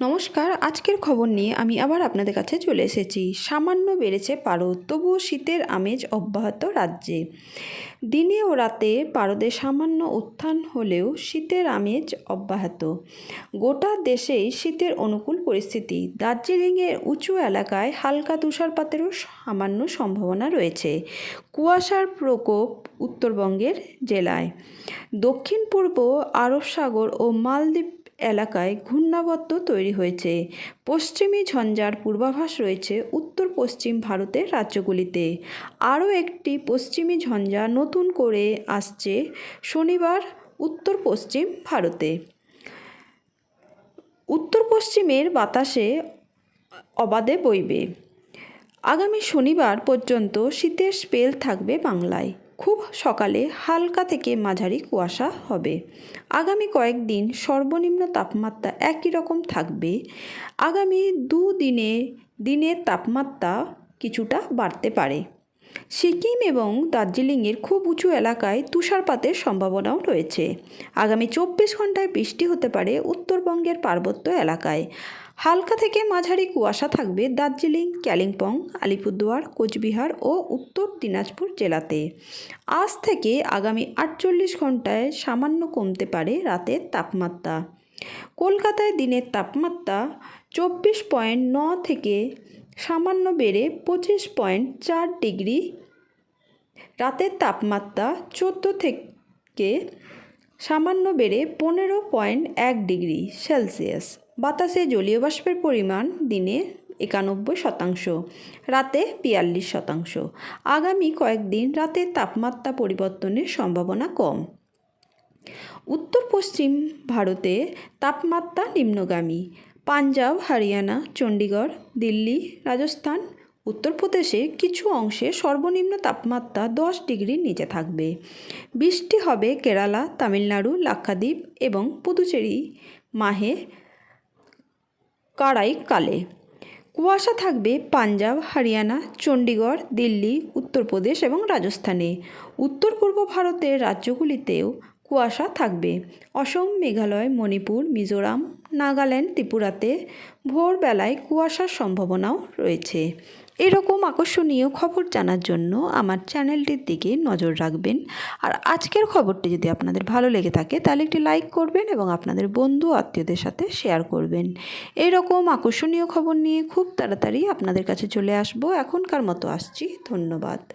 নমস্কার, আজকের খবর নিয়ে আমি আবার আপনাদের কাছে চলে এসেছি। সামান্য বেড়েছে পারদ, তবুও শীতের আমেজ অব্যাহত রাজ্যে। দিনে ও রাতে পারদে সামান্য উত্থান হলেও শীতের আমেজ অব্যাহত। গোটা দেশেই শীতের অনুকূল পরিস্থিতি। দার্জিলিংয়ের উঁচু এলাকায় হালকা তুষারপাতেরও সামান্য সম্ভাবনা রয়েছে। কুয়াশার প্রকোপ উত্তরবঙ্গের জেলায়। দক্ষিণ পূর্ব আরব সাগর ও মালদ্বীপ এলাকায় ঘূর্ণাবর্ত তৈরি হয়েছে। পশ্চিমী ঝঞ্ঝার পূর্বাভাস রয়েছে উত্তর পশ্চিম ভারতের রাজ্যগুলিতে। আরও একটি পশ্চিমী ঝঞ্ঝা নতুন করে আসছে শনিবার উত্তর পশ্চিম ভারতে। উত্তর পশ্চিমের বাতাসে অবাধে বইবে। আগামী শনিবার পর্যন্ত শীতের স্পেল থাকবে বাংলায়। খুব সকালে হালকা থেকে মাঝারি কুয়াশা হবে। আগামী কয়েকদিন সর্বনিম্ন তাপমাত্রা একই রকম থাকবে। আগামী দিনের তাপমাত্রা কিছুটা বাড়তে পারে। সিকিম এবং দার্জিলিংয়ের খুব উঁচু এলাকায় তুষারপাতের সম্ভাবনাও রয়েছে। আগামী 24 ঘন্টায় বৃষ্টি হতে পারে উত্তরবঙ্গের পার্বত্য এলাকায়। হালকা থেকে মাঝারি কুয়াশা থাকবে দার্জিলিং, কালিম্পং, আলিপুরদুয়ার, কোচবিহার ও উত্তর দিনাজপুর জেলাতে। আজ থেকে আগামী 48 ঘন্টায় সামান্য কমতে পারে রাতের তাপমাত্রা। কলকাতায় দিনের তাপমাত্রা 24.9 থেকে সামান্য বেড়ে 25.4 ডিগ্রি। রাতের তাপমাত্রা 14 থেকে সামান্য বেড়ে 15.1 ডিগ্রি সেলসিয়াস। বাতাসে জলীয় বাষ্পের পরিমাণ দিনে 91%, রাতে 42%। আগামী কয়েকদিন রাতের তাপমাত্রা পরিবর্তনের সম্ভাবনা কম। উত্তর পশ্চিম ভারতে তাপমাত্রা নিম্নগামী। পাঞ্জাব, হরিয়ানা, চণ্ডীগড়, দিল্লি, রাজস্থান, উত্তরপ্রদেশের কিছু অংশে সর্বনিম্ন তাপমাত্রা 10 ডিগ্রির নিচে থাকবে। বৃষ্টি হবে কেরালা, তামিলনাড়ু, লাক্ষাদ্বীপ এবং পুদুচেরি মাহে কারাইকালে। কুয়াশা থাকবে পাঞ্জাব, হরিয়ানা, চণ্ডীগড়, দিল্লি, উত্তরপ্রদেশ এবং রাজস্থানে। উত্তর পূর্ব ভারতের রাজ্যগুলিতেও কুয়াশা থাকবে। অসম, মেঘালয়, মণিপুর, মিজোরাম, নাগাল্যান্ড, ত্রিপুরাতে ভোরবেলায় কুয়াশার সম্ভাবনাও রয়েছে। এরকম আকর্ষণীয় খবর জানার জন্য আমার চ্যানেলটির দিকে নজর রাখবেন। আর আজকের খবরটি যদি আপনাদের ভালো লেগে থাকে তাহলে একটি লাইক করবেন এবং আপনাদের বন্ধু আত্মীয়দের সাথে শেয়ার করবেন। এরকম আকর্ষণীয় খবর নিয়ে খুব তাড়াতাড়ি আপনাদের কাছে চলে আসবো। এখনকার মতো আসছি। ধন্যবাদ।